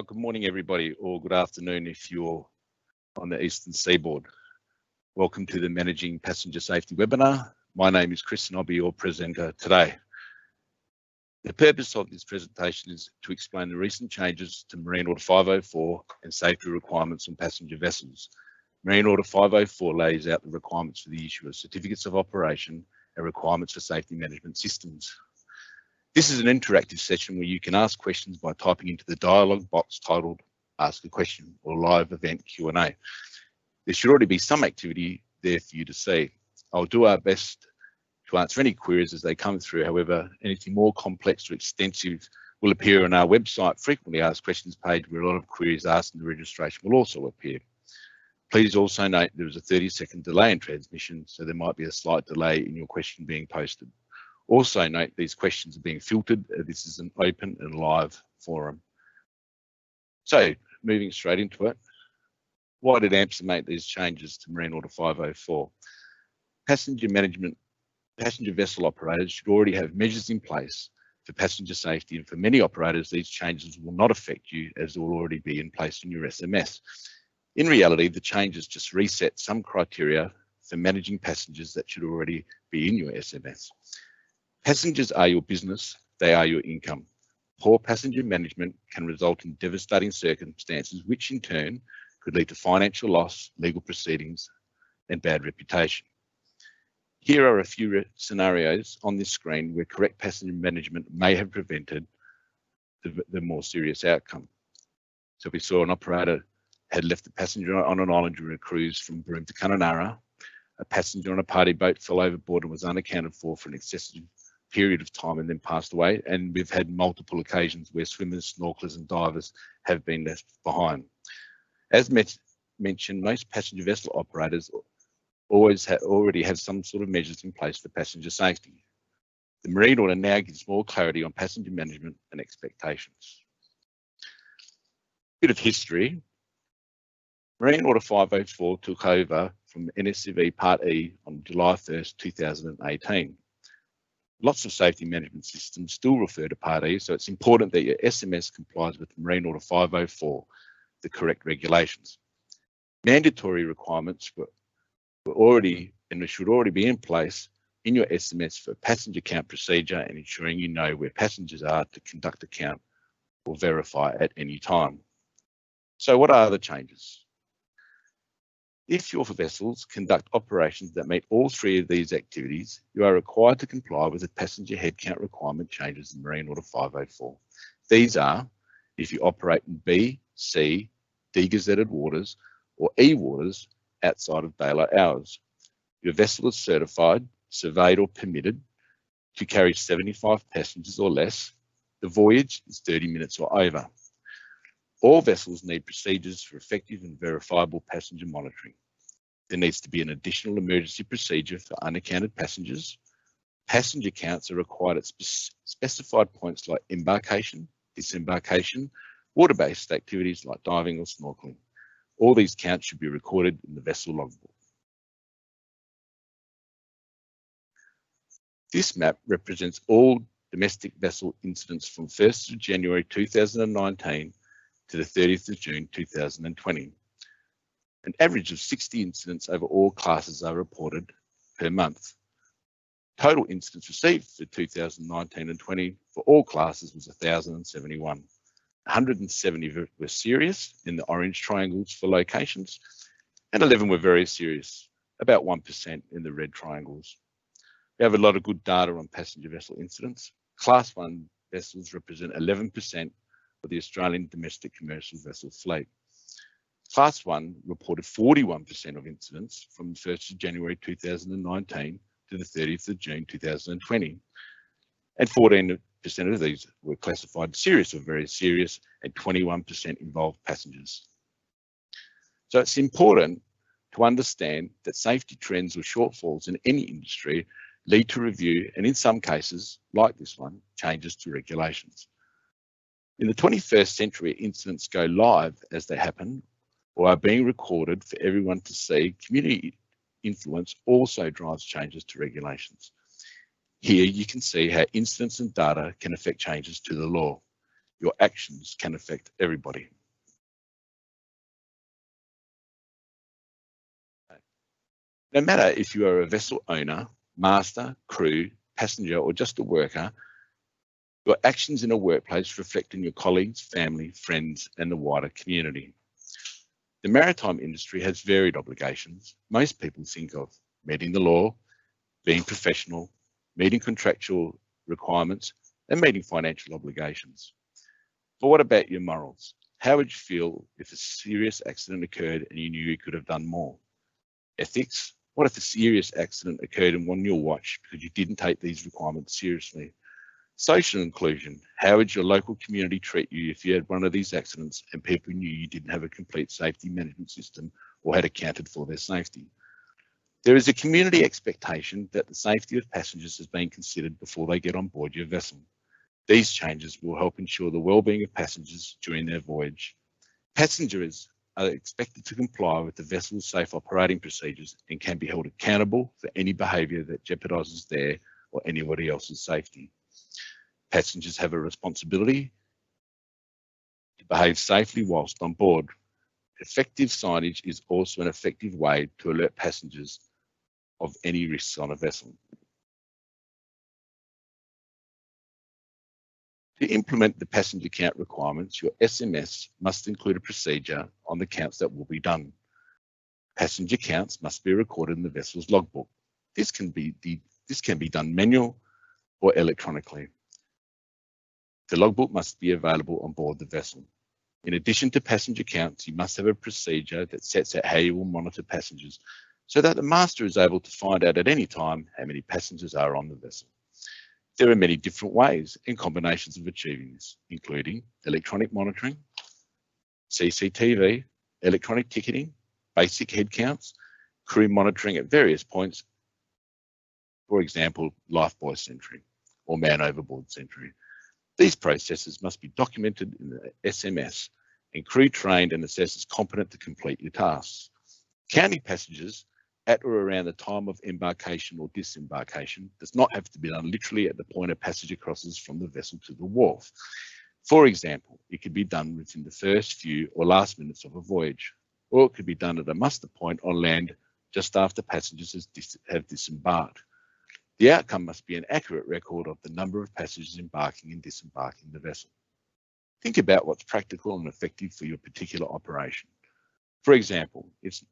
Good morning, everybody, or good afternoon if you're on the eastern seaboard. Welcome to the Managing Passenger Safety webinar. My name is Chris and I'll be your presenter today. The purpose of this presentation is to explain the recent changes to Marine Order 504 and safety requirements on passenger vessels. Marine Order 504 lays out the requirements for the issue of certificates of operation and requirements for safety management systems. This is an interactive session where you can ask questions by typing into the dialog box titled Ask a Question or Live Event Q&A. There should already be some activity there for you to see. I'll do our best to answer any queries as they come through. However, anything more complex or extensive will appear on our website frequently asked questions page, where a lot of queries asked in the registration will also appear. Please also note there is a 30-second delay in transmission, so there might be a slight delay in your question being posted. Also note these questions are being filtered. This is an open and live forum. So moving straight into it, why did AMSA make these changes to Marine Order 504? Passenger vessel operators should already have measures in place for passenger safety, and for many operators these changes will not affect you as they will already be in place in your SMS. In reality, the changes just reset some criteria for managing passengers that should already be in your SMS. Passengers are your business, they are your income. Poor passenger management can result in devastating circumstances, which in turn could lead to financial loss, legal proceedings, and bad reputation. Here are a few scenarios on this screen where correct passenger management may have prevented the more serious outcome. So we saw an operator had left a passenger on an island during a cruise from Broome to Kununurra. A passenger on a party boat fell overboard and was unaccounted for an excessive period of time and then passed away. And we've had multiple occasions where swimmers, snorkelers and divers have been left behind. As mentioned, most passenger vessel operators already have some sort of measures in place for passenger safety. The Marine Order now gives more clarity on passenger management and expectations. Bit of history. Marine Order 504 took over from NSCV Part E on July 1st, 2018. Lots of safety management systems still refer to Part E, so it's important that your SMS complies with Marine Order 504, the correct regulations. Mandatory requirements were already and should already be in place in your SMS for passenger count procedure and ensuring you know where passengers are to conduct a count or verify at any time. So what are the changes? If your vessels conduct operations that meet all three of these activities, you are required to comply with the passenger headcount requirement changes in Marine Order 504. These are if you operate in B, C, D gazetted waters or E waters outside of daylight hours. Your vessel is certified, surveyed or permitted to carry 75 passengers or less. The voyage is 30 minutes or over. All vessels need procedures for effective and verifiable passenger monitoring. There needs to be an additional emergency procedure for unaccounted passengers. Passenger counts are required at specified points like embarkation, disembarkation, water-based activities like diving or snorkeling. All these counts should be recorded in the vessel logbook. This map represents all domestic vessel incidents from 1st of January 2019 to the 30th of June 2020. An average of 60 incidents over all classes are reported per month. Total incidents received for 2019 and 20 for all classes was 1,071. 170 were serious in the orange triangles for locations, and 11 were very serious, about 1% in the red triangles. We have a lot of good data on passenger vessel incidents. Class 1 vessels represent 11% of the Australian domestic commercial vessel fleet. Class 1 reported 41% of incidents from the 1st of January 2019 to the 30th of June 2020, and 14% of these were classified serious or very serious, and 21% involved passengers. So it's important to understand that safety trends or shortfalls in any industry lead to review, and in some cases, like this one, changes to regulations. In the 21st century, incidents go live as they happen or are being recorded for everyone to see. Community influence also drives changes to regulations. Here you can see how incidents and data can affect changes to the law. your actions can affect everybody. No matter if you are a vessel owner, master, crew, passenger, or just a worker, your actions in a workplace reflect on your colleagues, family, friends, and the wider community. The maritime industry has varied obligations. Most people think of meeting the law, being professional, meeting contractual requirements, and meeting financial obligations. But what about your morals? How would you feel if a serious accident occurred and you knew you could have done more? Ethics? What if a serious accident occurred and on your watch because you didn't take these requirements seriously? Social inclusion. How would your local community treat you if you had one of these accidents and people knew you didn't have a complete safety management system or had accounted for their safety? There is a community expectation that the safety of passengers is being considered before they get on board your vessel. These changes will help ensure the well-being of passengers during their voyage. Passengers are expected to comply with the vessel's safe operating procedures and can be held accountable for any behaviour that jeopardises their or anybody else's safety. Passengers have a responsibility to behave safely whilst on board. Effective signage is also an effective way to alert passengers of any risks on a vessel. To implement the passenger count requirements, your SMS must include a procedure on the counts that will be done. Passenger counts must be recorded in the vessel's logbook. This can be done manual or electronically. The logbook must be available on board the vessel. In addition to passenger counts, you must have a procedure that sets out how you will monitor passengers so that the master is able to find out at any time how many passengers are on the vessel. There are many different ways and combinations of achieving this, including electronic monitoring, CCTV, electronic ticketing, basic head counts, crew monitoring at various points, for example, lifebuoy sentry or man overboard sentry. These processes must be documented in the SMS and crew trained and assessed as competent to complete your tasks. Counting passengers at or around the time of embarkation or disembarkation does not have to be done literally at the point a passenger crosses from the vessel to the wharf. For example, it could be done within the first few or last minutes of a voyage, or it could be done at a muster point on land just after passengers have disembarked. The outcome must be an accurate record of the number of passengers embarking and disembarking the vessel. Think about what's practical and effective for your particular operation. For example, it's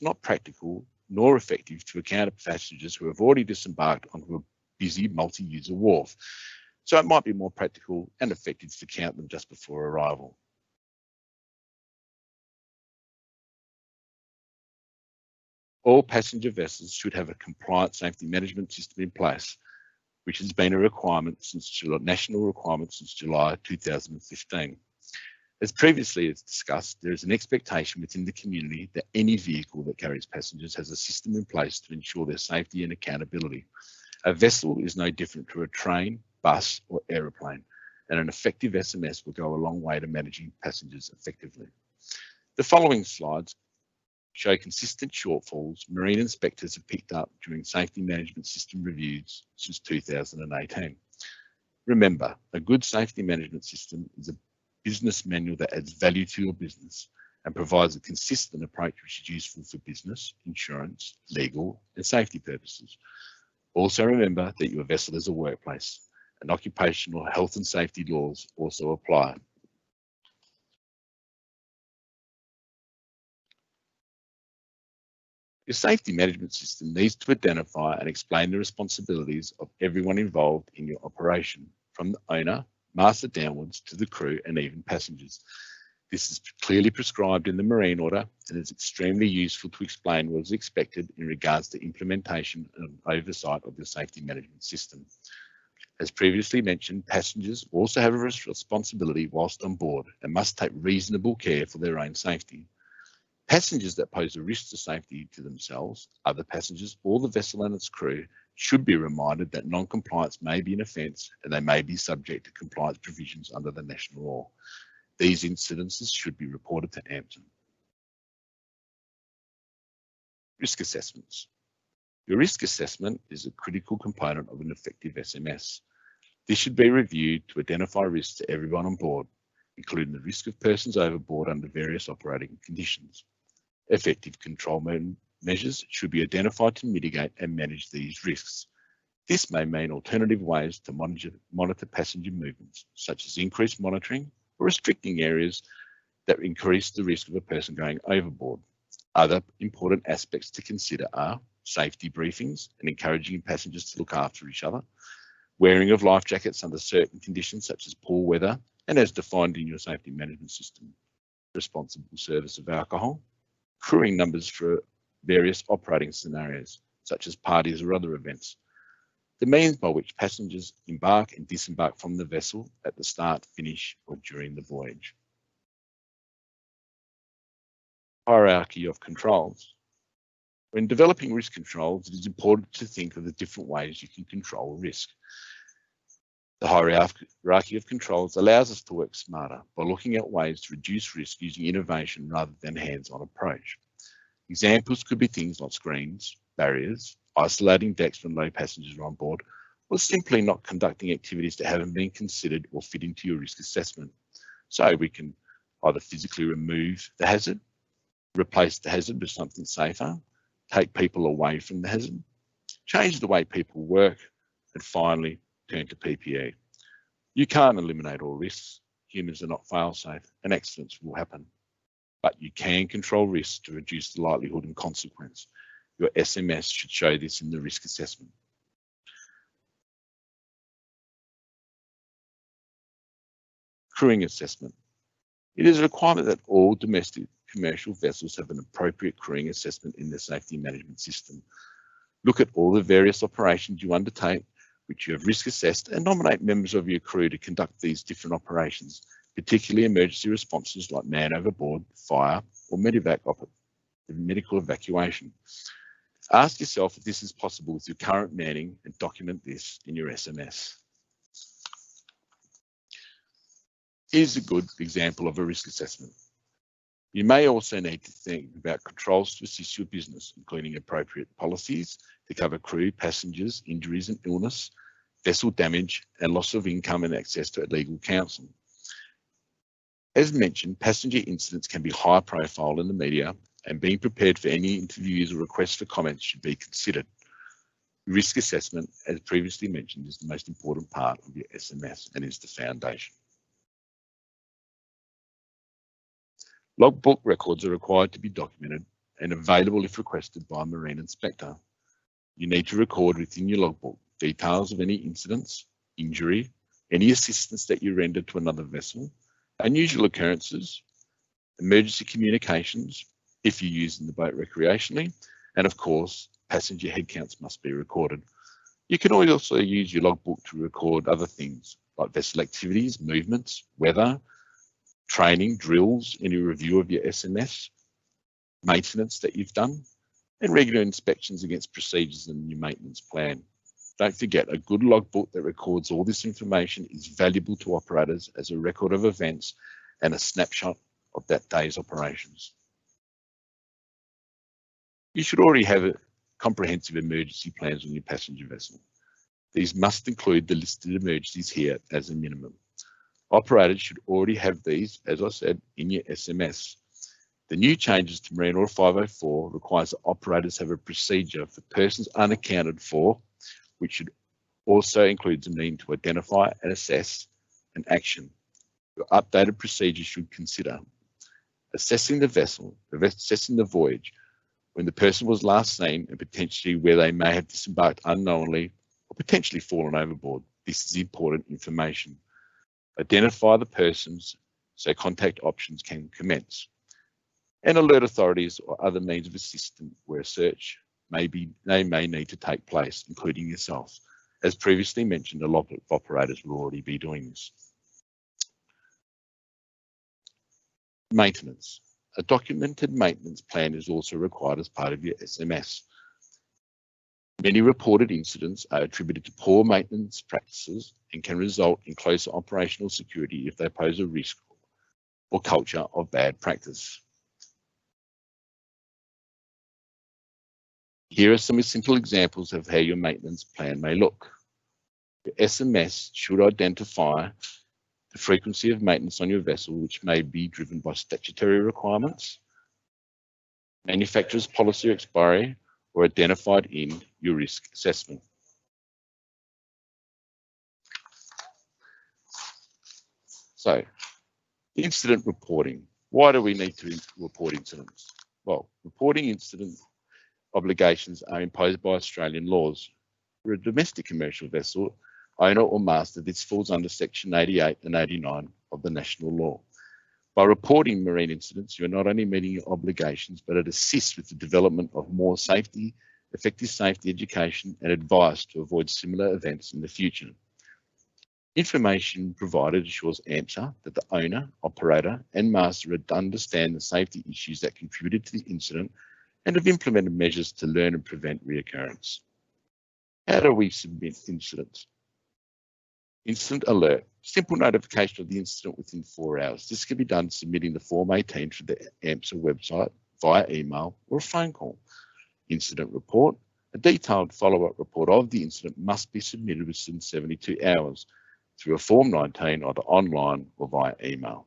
not practical nor effective to account for passengers who have already disembarked onto a busy multi-user wharf, so it might be more practical and effective to count them just before arrival. All passenger vessels should have a compliant safety management system in place, which has been a national requirement since July 2015. As previously discussed, there is an expectation within the community that any vehicle that carries passengers has a system in place to ensure their safety and accountability. A vessel is no different to a train, bus, or aeroplane, and an effective SMS will go a long way to managing passengers effectively. The following slides show consistent shortfalls marine inspectors have picked up during safety management system reviews since 2018. Remember, a good safety management system is a business manual that adds value to your business and provides a consistent approach which is useful for business, insurance, legal, and safety purposes. Also remember that your vessel is a workplace and occupational health and safety laws also apply. Your safety management system needs to identify and explain the responsibilities of everyone involved in your operation, from the owner, master downwards to the crew and even passengers. This is clearly prescribed in the Marine Order and is extremely useful to explain what is expected in regards to implementation and oversight of your safety management system. As previously mentioned, passengers also have a responsibility whilst on board and must take reasonable care for their own safety. Passengers that pose a risk to safety to themselves, other passengers, or the vessel and its crew should be reminded that non-compliance may be an offence and they may be subject to compliance provisions under the national law. These incidences should be reported to AMTN. Risk assessments. Your risk assessment is a critical component of an effective SMS. This should be reviewed to identify risks to everyone on board, including the risk of persons overboard under various operating conditions. Effective control measures should be identified to mitigate and manage these risks. This may mean alternative ways to monitor passenger movements, such as increased monitoring or restricting areas that increase the risk of a person going overboard. Other important aspects to consider are safety briefings and encouraging passengers to look after each other, wearing of life jackets under certain conditions such as poor weather and as defined in your safety management system, responsible service of alcohol, crewing numbers for various operating scenarios such as parties or other events, the means by which passengers embark and disembark from the vessel at the start, finish or during the voyage. Hierarchy of controls. When developing risk controls, it is important to think of the different ways you can control risk. The hierarchy of controls allows us to work smarter by looking at ways to reduce risk using innovation rather than hands-on approach. Examples could be things like screens, barriers, isolating decks when low passengers are on board, or simply not conducting activities that haven't been considered or fit into your risk assessment. So we can either physically remove the hazard, replace the hazard with something safer, take people away from the hazard, change the way people work, and finally turn to PPE. You can't eliminate all risks. Humans are not fail-safe and accidents will happen. But you can control risks to reduce the likelihood and consequence. Your SMS should show this in the risk assessment. Crewing assessment. It is a requirement that all domestic commercial vessels have an appropriate crewing assessment in their safety management system. Look at all the various operations you undertake, which you have risk assessed, and nominate members of your crew to conduct these different operations, particularly emergency responses like man overboard, fire, or medical evacuation. Ask yourself if this is possible with your current manning and document this in your SMS. Here's a good example of a risk assessment. You may also need to think about controls to assist your business, including appropriate policies to cover crew, passengers, injuries and illness, vessel damage, and loss of income and access to legal counsel. As mentioned, passenger incidents can be high profile in the media, and being prepared for any interviews or requests for comments should be considered. Risk assessment, as previously mentioned, is the most important part of your SMS and is the foundation. Logbook records are required to be documented and available if requested by a marine inspector. You need to record within your logbook details of any incidents, injury, any assistance that you render to another vessel, unusual occurrences, emergency communications, if you're using the boat recreationally, and of course, passenger headcounts must be recorded. You can also use your logbook to record other things like vessel activities, movements, weather, training, drills, any review of your SMS, maintenance that you've done, and regular inspections against procedures in your maintenance plan. Don't forget, a good logbook that records all this information is valuable to operators as a record of events and a snapshot of that day's operations. You should already have comprehensive emergency plans on your passenger vessel. These must include the listed emergencies here as a minimum. Operators should already have these, as I said, in your SMS. The new changes to Marine Order 504 requires that operators have a procedure for persons unaccounted for, which should also include the need to identify and assess an action. Your updated procedure should consider assessing the vessel, assessing the voyage, when the person was last seen and potentially where they may have disembarked unknowingly or potentially fallen overboard. This is important information. Identify the persons so contact options can commence, and alert authorities or other means of assistance where a search may need to take place, including yourself. As previously mentioned, a lot of operators will already be doing this. Maintenance. A documented maintenance plan is also required as part of your SMS. Many reported incidents are attributed to poor maintenance practices and can result in closer operational security if they pose a risk or culture of bad practice. Here are some simple examples of how your maintenance plan may look. Your SMS should identify the frequency of maintenance on your vessel, which may be driven by statutory requirements, manufacturer's policy or expiry, or identified in your risk assessment. So, incident reporting. Why do we need to report incidents? Well, reporting incident obligations are imposed by Australian laws. For a domestic commercial vessel, owner or master, this falls under Section 88 and 89 of the national law. By reporting marine incidents, you're not only meeting your obligations, but it assists with the development of more effective safety education and advice to avoid similar events in the future. Information provided assures AMSA that the owner, operator, and master understand the safety issues that contributed to the incident and have implemented measures to learn and prevent reoccurrence. How do we submit incidents? Incident alert. Simple notification of the incident within 4 hours. This can be done submitting the Form 18 through the AMSA website via email or a phone call. Incident report. A detailed follow-up report of the incident must be submitted within 72 hours through a Form 19 either online or via email.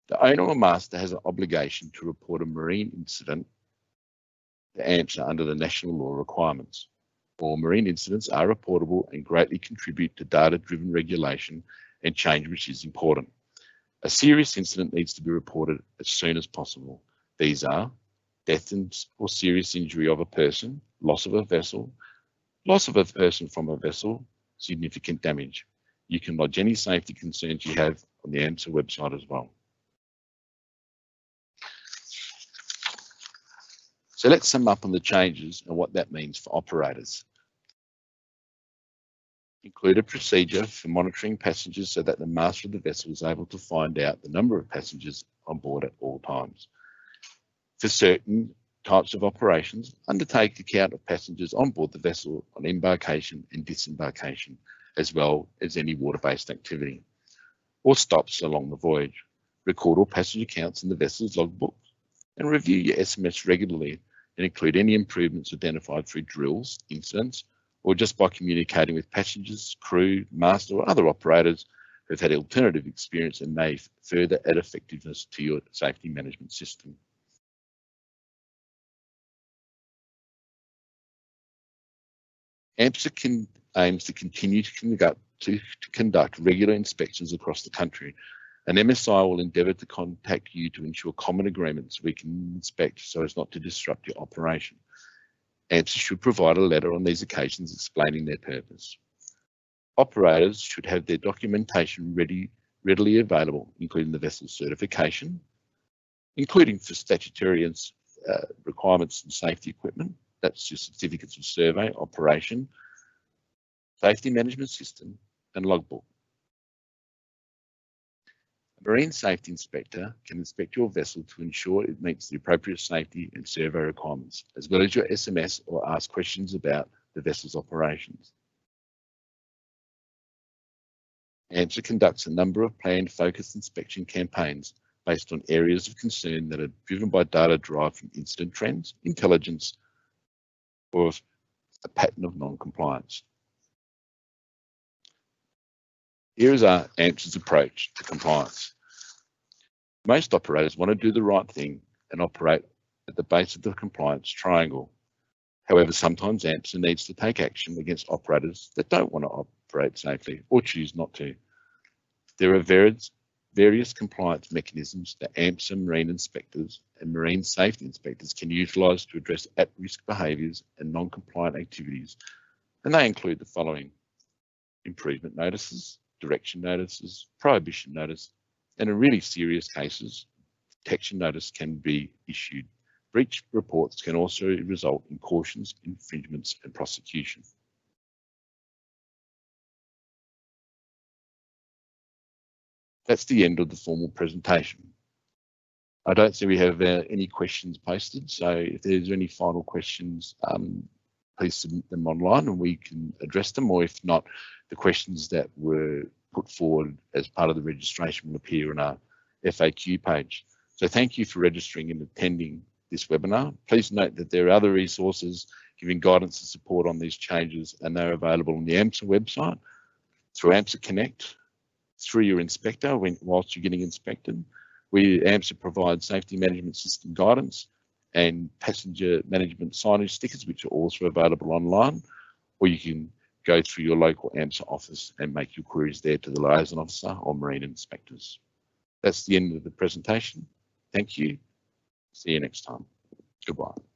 The owner or master has an obligation to report a marine incident to AMSA under the national law requirements. All marine incidents are reportable and greatly contribute to data-driven regulation and change, which is important. A serious incident needs to be reported as soon as possible. These are death or serious injury of a person, loss of a vessel, loss of a person from a vessel, significant damage. You can lodge any safety concerns you have on the AMSA website as well. So let's sum up on the changes and what that means for operators. Include a procedure for monitoring passengers so that the master of the vessel is able to find out the number of passengers on board at all times. For certain types of operations, undertake a count of passengers on board the vessel on embarkation and disembarkation, as well as any water-based activity, or stops along the voyage. Record all passenger counts in the vessel's logbook and review your SMS regularly and include any improvements identified through drills, incidents, or just by communicating with passengers, crew, master, or other operators who have had alternative experience and may further add effectiveness to your safety management system. AMSA aims to continue to conduct regular inspections across the country, and MSI will endeavour to contact you to ensure common agreements we can inspect so as not to disrupt your operation. AMSA should provide a letter on these occasions explaining their purpose. Operators should have their documentation readily available, including the vessel's certification, including for statutory requirements and safety equipment. That's your certificates of survey, operation, safety management system, and logbook. A marine safety inspector can inspect your vessel to ensure it meets the appropriate safety and survey requirements, as well as your SMS or ask questions about the vessel's operations. AMSA conducts a number of planned focused inspection campaigns based on areas of concern that are driven by data derived from incident trends, intelligence, or a pattern of non-compliance. Here is our AMSA's approach to compliance. Most operators want to do the right thing and operate at the base of the compliance triangle. However, sometimes AMSA needs to take action against operators that don't want to operate safely or choose not to. There are various compliance mechanisms that AMSA marine inspectors and marine safety inspectors can utilise to address at-risk behaviours and non-compliant activities, and they include the following: improvement notices, direction notices, prohibition notice, and in really serious cases, detection notice can be issued. Breach reports can also result in cautions, infringements, and prosecution. That's the end of the formal presentation. I don't see we have any questions posted, so if there's any final questions, please submit them online and we can address them, or if not, the questions that were put forward as part of the registration will appear on our FAQ page. So thank you for registering and attending this webinar. Please note that there are other resources giving guidance and support on these changes, and they're available on the AMSA website, through AMSA Connect, through your inspector whilst you're getting inspected. AMSA provides safety management system guidance and passenger management signage stickers, which are also available online, or you can go through your local AMSA office and make your queries there to the liaison officer or marine inspectors. That's the end of the presentation. Thank you. See you next time. Goodbye.